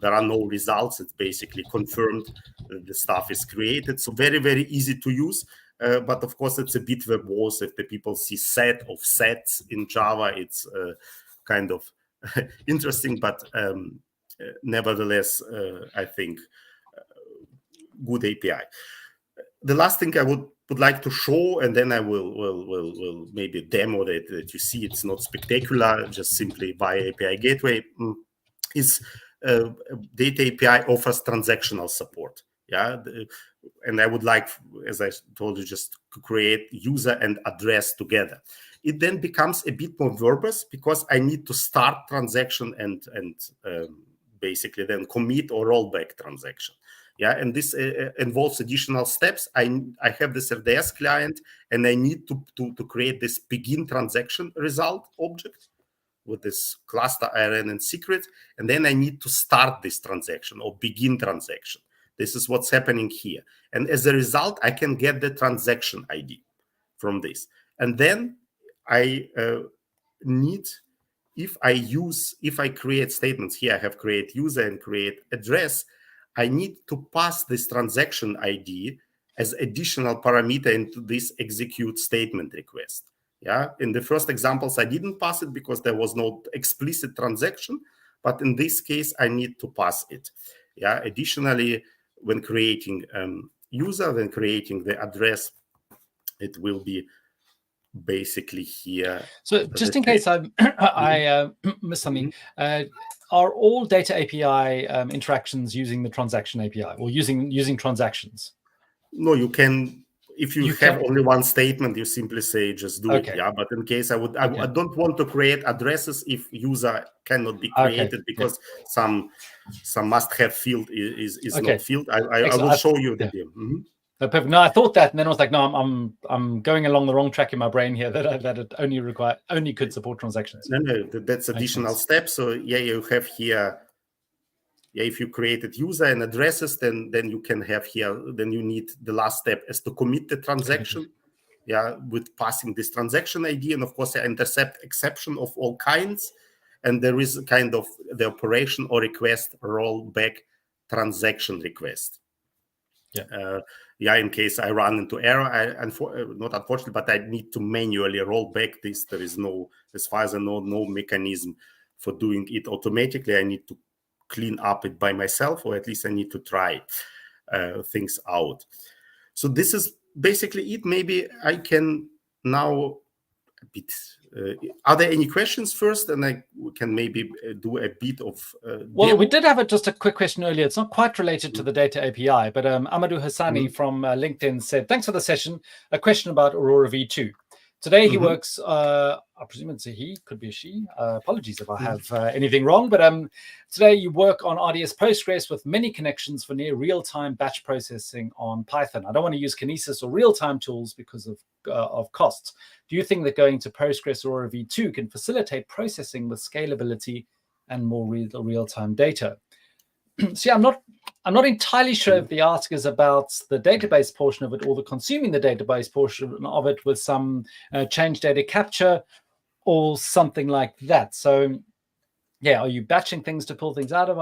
there are no results. It's basically confirmed that the stuff is created. So very, very easy to use. But of course, it's a bit verbose. If the people see set of sets in Java, it's kind of interesting. But nevertheless, I think good API. The last thing I would would like to show, and then I will maybe demo that you see it's not spectacular, just simply via API gateway, is Data API offers transactional support. Yeah, and I would like, as I told you, just to create user and address together. It then becomes a bit more verbose because I need to start transaction and basically then commit or rollback transaction. Yeah, and this involves additional steps. I have this RDS client, and I need to create this begin transaction result object with this cluster IRN and secret, and then I need to start this transaction or begin transaction. This is what's happening here. And as a result, I can get the transaction ID from this. And then I need, if I create statements here, I have create user and create address, I need to pass this transaction ID as additional parameter into this execute statement request. Yeah, in the first examples, I didn't pass it because there was no explicit transaction, but in this case, I need to pass it. Yeah, additionally, when creating user, when creating the address, it will be basically here. So just in case I missed something, are all data API interactions using the transaction API or using transactions? No, you can. If you have only one statement, you simply say just do it. Yeah, but in case I don't want to create addresses if user cannot be created because some must-have field is not filled. I will show you the demo. Perfect. No, I thought that, and then I was like, no, I'm going along the wrong track in my brain here. That it only could support transactions. No, that's additional step. So yeah, you have here. Yeah, if you created user and addresses, then you can have here. Then you need the last step is to commit the transaction. Yeah, with passing this transaction ID, and of course, I intercept exception of all kinds, and there is kind of the operation or request rollback transaction request. Yeah. In case I run into error, not unfortunately, but I need to manually roll back this. There is no, as far as I know, no mechanism for doing it automatically. I need to clean up it by myself, or at least I need to try things out. So this is basically it. Maybe I can now a bit. Are there any questions first, and I can maybe do a bit of. Well, we did have just a quick question earlier. It's not quite related to the data API, but Amadou Hassani from LinkedIn said, "Thanks for the session. A question about Aurora V2. Today he works, I presume it's a he, could be a she. Apologies if I have anything wrong, but today you work on RDS Postgres with many connections for near real-time batch processing on Python. I don't want to use Kinesis or real-time tools because of costs. Do you think that going to Postgres Aurora V2 can facilitate processing with scalability and more real-time data?" See, I'm not entirely sure if the ask is about the database portion of it or the consuming the database portion of it with some change data capture or something like that. So, yeah, are you batching things to pull things out of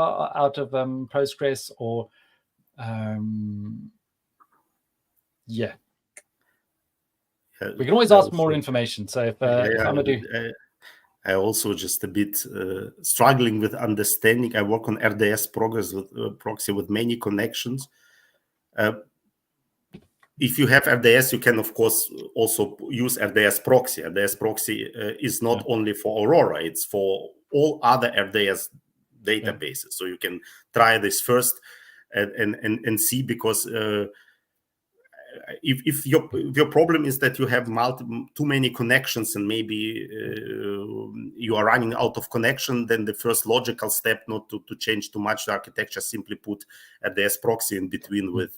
Postgres, or yeah? We can always ask more information. So if Amadou. I also just a bit struggling with understanding. I work on RDS Proxy with many connections. If you have RDS, you can, of course, also use RDS Proxy. RDS Proxy is not only for Aurora, it's for all other RDS databases. So you can try this first and see, because if your problem is that you have too many connections and maybe you are running out of connection, then the first logical step, not to change too much the architecture, simply put RDS Proxy in between with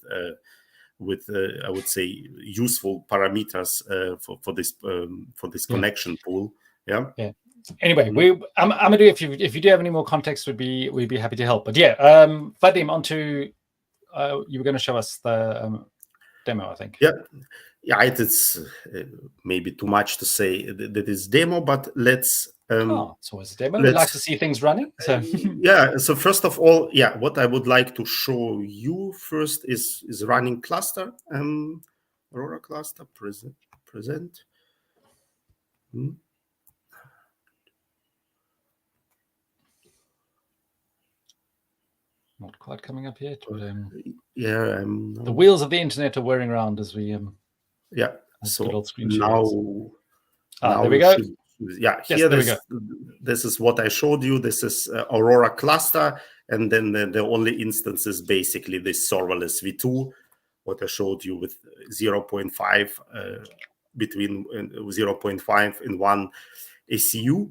I would say useful parameters for this connection pool. Yeah. Anyway, Amadou, if you do have any more context, we'd be happy to help. But yeah, Vadym, onto you were going to show us the demo, I think. Yeah, it's maybe too much to say that it's demo, but let's. It's always a demo. We like to see things running. So yeah. So first of all, what I would like to show you first is running cluster. Aurora cluster present. Not quite coming up yet, but the wheels of the internet are whirring around as we Yeah. That's So good old screen now, there we go. Here, there we go. this is what I showed you. This is Aurora cluster, and then the only instance is basically this serverless v2, what I showed you with 0.5 between 0.5 and 1 ACU.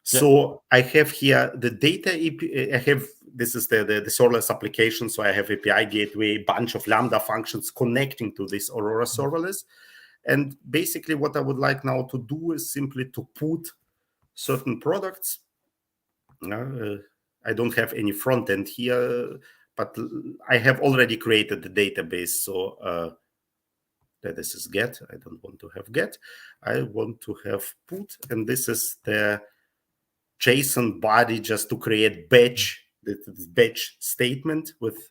So I have here the data API. This is the serverless application. So I have API gateway, bunch of Lambda functions connecting to this Aurora serverless. And basically what I would like now to do is simply to put certain products. I don't have any front end here, but I have already created the database. So this is get. I don't want to have get. I want to have put. And this is the JSON body just to create batch, this batch statement with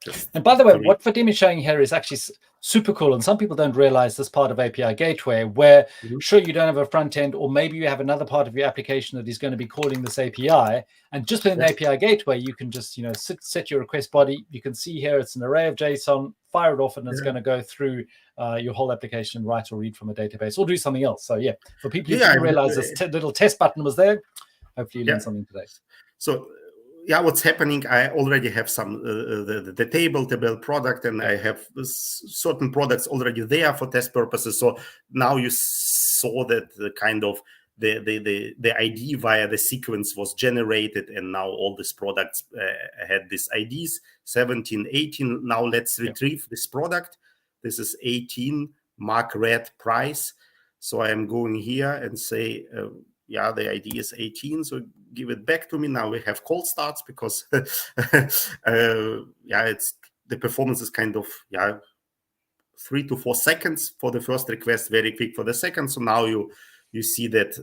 just. And by the way, what Vadym is showing here is actually super cool. And some people don't realize this part of API Gateway, where sure, you don't have a front end, or maybe you have another part of your application that is going to be calling this API. And just within the API Gateway, you can just set your request body. You can see here it's an array of JSON, fire it off, and it's going to go through your whole application, write or read from a database, or do something else. So yeah, for people who didn't realize this little test button was there, hopefully you learned something today. So yeah, what's happening, I already have some the table product, and I have certain products already there for test purposes. So now you saw that the kind of the ID via the sequence was generated, and now all these products had these IDs 17, 18. Now let's retrieve this product. This is 18, mark red price. So I am going here and say, yeah, the ID is 18, so give it back to me. Now we have cold starts because, it's the performance is kind of 3 to 4 seconds for the first request, very quick for the second. So now you see that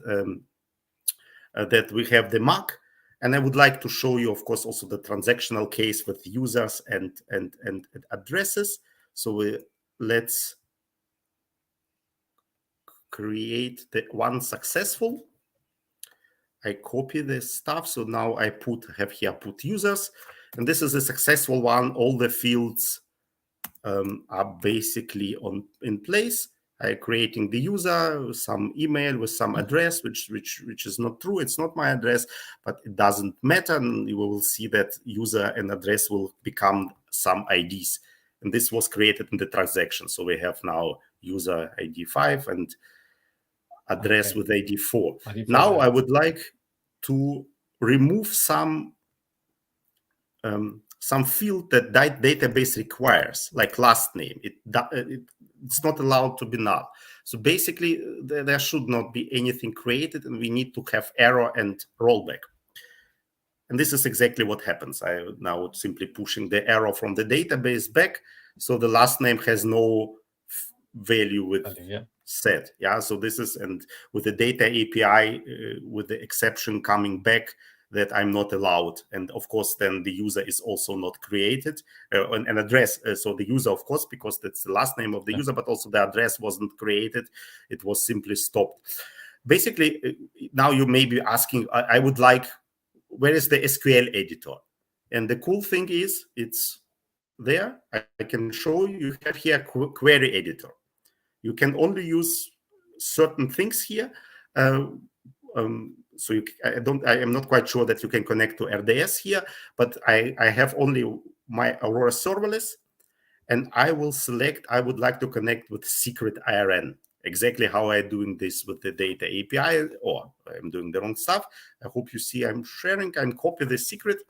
that we have the mark, and I would like to show you, of course, also the transactional case with users and addresses. So let's create the one successful. I copy this stuff. So now I have here put users, and this is a successful one. All the fields are basically in place. I'm creating the user, some email with some address, which is not true. It's not my address, but it doesn't matter. And you will see that user and address will become some IDs. And this was created in the transaction. So we have now user ID 5 and address with ID 4. Now I would like to remove some field that database requires, like last name. It's not allowed to be null. So basically, there should not be anything created, and we need to have error and rollback. And this is exactly what happens. I now simply pushing the error from the database back, so the last name has no value with set. So this is, and with the data API, with the exception coming back that I'm not allowed. And of course, then the user is also not created, an address. So the user, of course, because that's the last name of the user, but also the address wasn't created. It was simply stopped. Basically, now you may be asking, I would like, where is the SQL editor? And the cool thing is it's there. I can show you have here query editor. You can only use certain things here. So I am not quite sure that you can connect to RDS here, but I have only my Aurora Serverless, and I will select, I would like to connect with secret IRN. Exactly how I'm doing this with the data API, or I'm doing the wrong stuff. I hope you see I'm sharing, I'm copy the secret.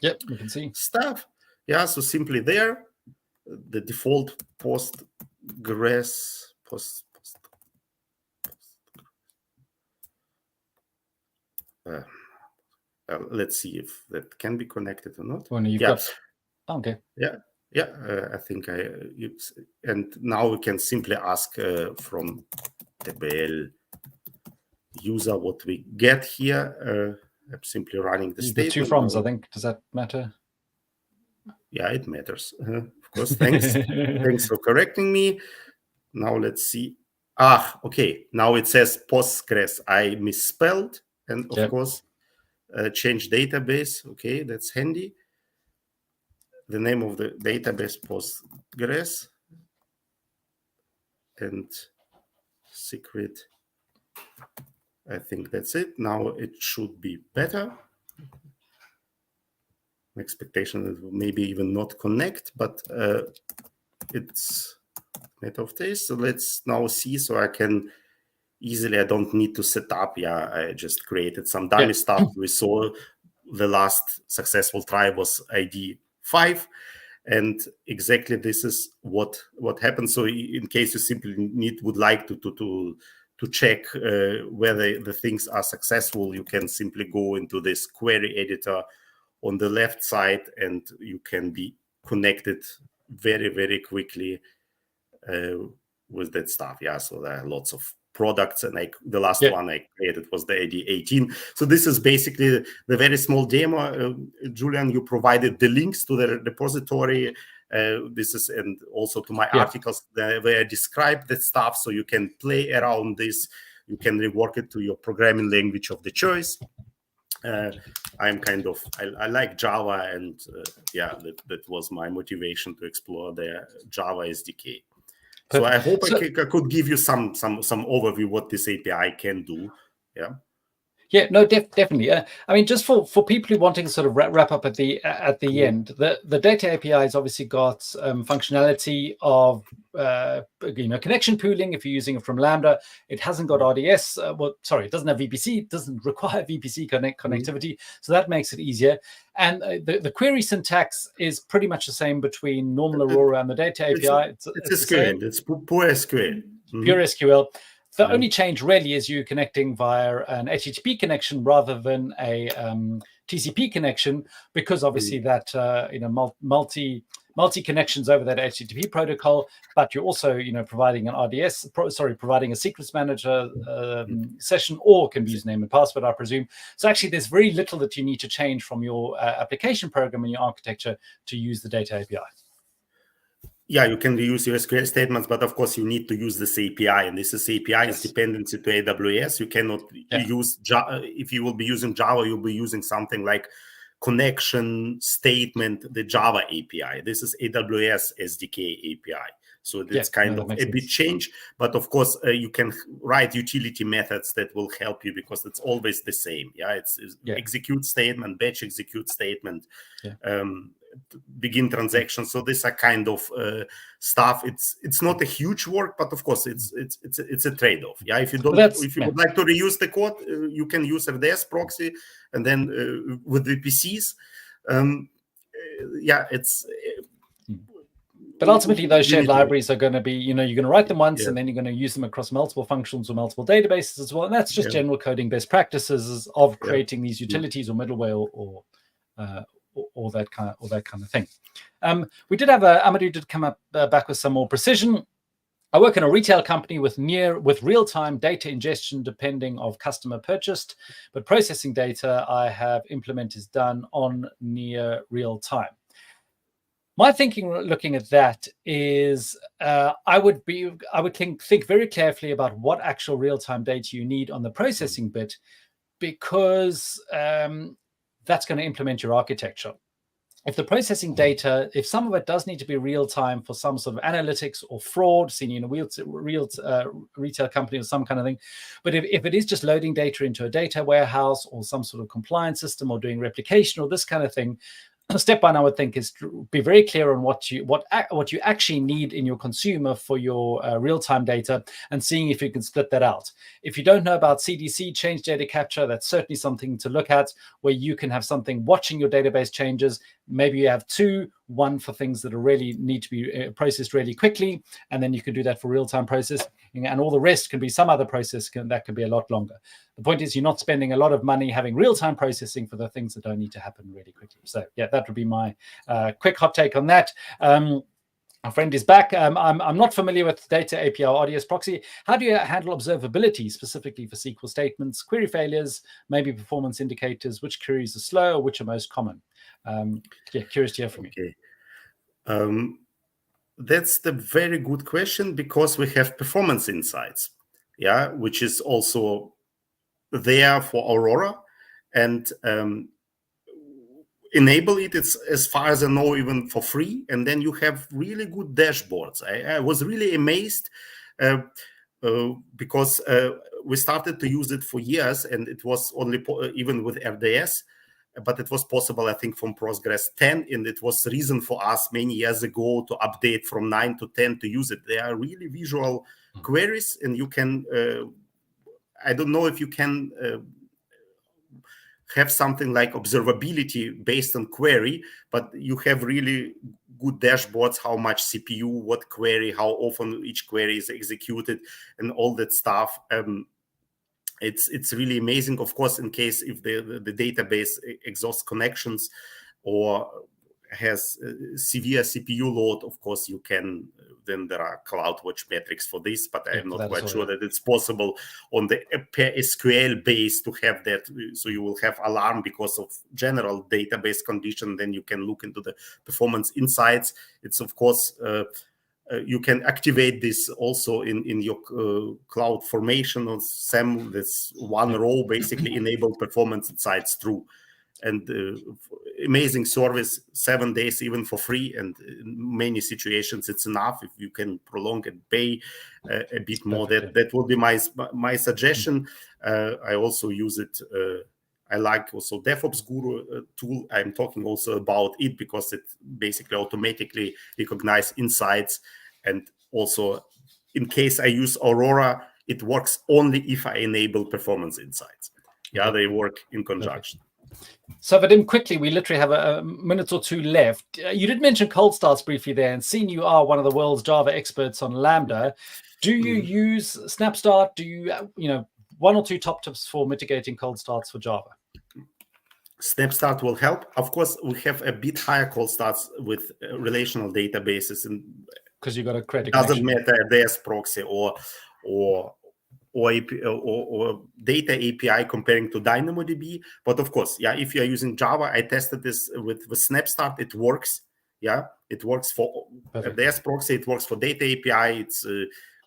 Yep, we can see stuff. So simply there, the default Postgres let's see if that can be connected or not. Okay. I think and now we can simply ask from TBL user what we get here. I'm simply running the statement. 2 froms, I think. Does that matter? Yeah, it matters. Of course. Thanks. Thanks for correcting me. Now let's see. Okay. Now it says Postgres. I misspelled, and of course, change database. Okay, that's handy. The name of the database Postgres. and secret. I think that's it. Now it should be better. My expectation is maybe even not connect, but it's net of this. So let's now see. So I can easily, I don't need to set up. Yeah, I just created some dummy stuff. We saw the last successful try was ID 5. And exactly this is what happens. So in case you simply would like to check whether the things are successful, you can simply go into this query editor on the left side, and you can be connected very, very quickly with that stuff. Yeah, so there are lots of products, and the last one I created was the AD 18. So this is basically the very small demo. Julian, you provided the links to the repository. This is, and also to my articles where I describe that stuff, so you can play around this. You can rework it to your programming language of the choice. I'm kind of, I like Java, and that was my motivation to explore the Java SDK. So I hope I could give you some overview what this API can do. Yeah, no, definitely. I mean, just for people who wanting to sort of wrap up at the end, the data API has obviously got functionality of connection pooling if you're using it from Lambda. It hasn't got RDS. It doesn't have VPC. It doesn't require VPC connectivity, so that makes it easier. And the query syntax is pretty much the same between normal Aurora and the data API. It's SQL. It's pure SQL. Pure SQL. The only change really is you connecting via an HTTP connection rather than a TCP connection, because obviously that multi connections over that HTTP protocol, but you're also providing an RDS, providing a secrets manager session, or can be username and password, I presume. So actually, there's very little that you need to change from your application program and your architecture to use the data API. Yeah, you can reuse your SQL statements, but of course you need to use this API, and this is API is dependency to AWS. You cannot use Java. If you will be using Java, you'll be using something like connection statement, the Java API. This is AWS SDK API. So that's kind of a bit change, but of course you can write utility methods that will help you, because it's always the same. It's execute statement, batch execute statement, begin transaction. So these are kind of stuff. It's not a huge work, but of course it's a trade-off. If you don't, if you would like to reuse the code, you can use RDS Proxy, and then with the PCs, it's. But ultimately, those shared libraries are going to be, you're going to write them once, and then you're going to use them across multiple functions or multiple databases as well. And that's just general coding best practices of creating these utilities or middleware or that kind of thing. We did have Amadou did come up back with some more precision. I work in a retail company with real-time data ingestion depending of customer purchased, but processing data I have implemented is done on near real time. My thinking looking at that is I would think very carefully about what actual real-time data you need on the processing bit, because that's going to implement your architecture. If the processing data, if some of it does need to be real-time for some sort of analytics or fraud, seen in a retail company or some kind of thing, but if it is just loading data into a data warehouse or some sort of compliance system or doing replication or this kind of thing, step one I would think is to be very clear on what you actually need in your consumer for your real-time data, and seeing if you can split that out. If you don't know about CDC, change data capture, that's certainly something to look at, where you can have something watching your database changes. Maybe you have one for things that are really need to be processed really quickly, and then you can do that for real-time processing, and all the rest can be some other process that could be a lot longer. The point is, you're not spending a lot of money having real-time processing for the things that don't need to happen really quickly. So that would be my quick hot take on that. Our friend is back. I'm not familiar with data API or RDS Proxy. How do you handle observability specifically for SQL statements, query failures, maybe performance indicators, which queries are slow or which are most common? Curious to hear from you. That's the very good question, because we have performance insights, which is also there for Aurora, and enable it. It's, as far as I know, even for free, and then you have really good dashboards. I was really amazed because we started to use it for years, and it was only even with RDS, but it was possible, I think, from Postgres 10, and it was reason for us many years ago to update from 9 to 10 to use it. They are really visual queries, and you can, I don't know if you can have something like observability based on query, but you have really good dashboards, how much CPU, what query, how often each query is executed, and all that stuff. It's really amazing. Of course, in case if the database exhausts connections or has severe CPU load, of course you can, then there are CloudWatch metrics for this, but I'm not quite sure that it's possible on the per SQL base to have that. So you will have alarm because of general database condition, then you can look into the performance insights. It's of course, you can activate this also in your cloud formation on SAM. That's one row, basically enable performance insights through. And amazing service, 7 days even for free, and in many situations it's enough. If you can prolong and pay a bit more, that will be my suggestion. I also use it. I like also DevOps Guru tool. I'm talking also about it because it basically automatically recognizes insights, and also in case I use Aurora, it works only if I enable performance insights. Yeah, they work in conjunction. So Vadym, quickly, we literally have a minute or two left. You did mention cold starts briefly there, and seeing you are one of the world's Java experts on Lambda, do you use SnapStart? Do you, one or two top tips for mitigating cold starts for Java? SnapStart will help. Of course, we have a bit higher cold starts with relational databases, and because you got a credit. Doesn't matter RDS proxy or data API comparing to DynamoDB. But of course, yeah, if you are using Java, I tested this with SnapStart. It works. Yeah, it works for RDS proxy. It works for data API. It's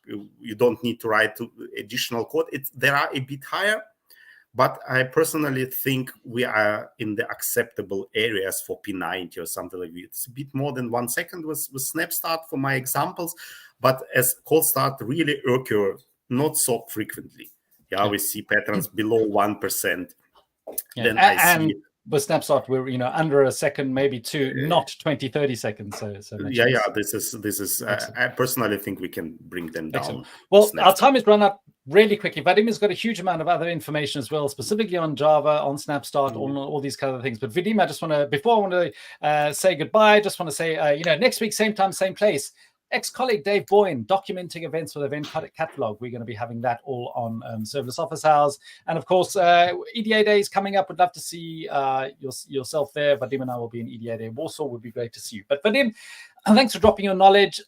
you don't need to write additional code. They are a bit higher, but I personally think we are in the acceptable areas for P90 or something like that. It's a bit more than 1 second with SnapStart for my examples, but as cold start really occur not so frequently. Yeah, we see patterns below 1%. Yeah. Then I see with SnapStart, we're under a second, maybe two, not 20-30 seconds. So yeah, this is. I personally think we can bring them down. Excellent. Well, our time has run up really quickly. Vadim has got a huge amount of other information as well, specifically on Java, on SnapStart, on all these kind of things. But Vadim, I just want to, before I want to say goodbye, I just want to say, next week, same time, same place. Ex-colleague Dave Boyne documenting events with Event Catalog. We're going to be having that all on Serverless Office Hours. And of course, EDA Day is coming up. Would love to see yourself there. Vadim and I will be in EDA Day Warsaw. Would be great to see you. But Vadim, thanks for dropping your knowledge.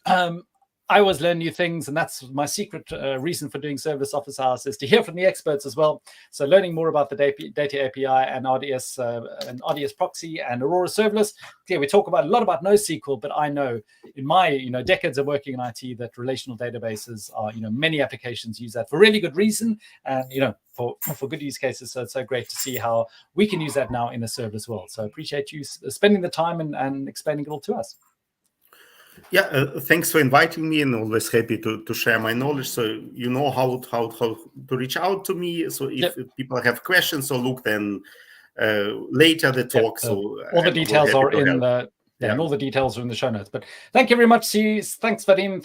I always learn new things, and that's my secret reason for doing Serverless Office Hours, is to hear from the experts as well. So learning more about the data API and RDS Proxy and Aurora Serverless. Yeah, we talk a lot about NoSQL, but I know in my decades of working in IT that relational databases are many applications use that for really good reason, and for good use cases. So it's so great to see how we can use that now in a serverless world. So I appreciate you spending the time and explaining it all to us. Yeah, thanks for inviting me, and always happy to share my knowledge. So you know how to reach out to me. So if people have questions, so look then later the talk. So all the details are in the and all the details are in the show notes. But thank you very much. Thanks, Vadim.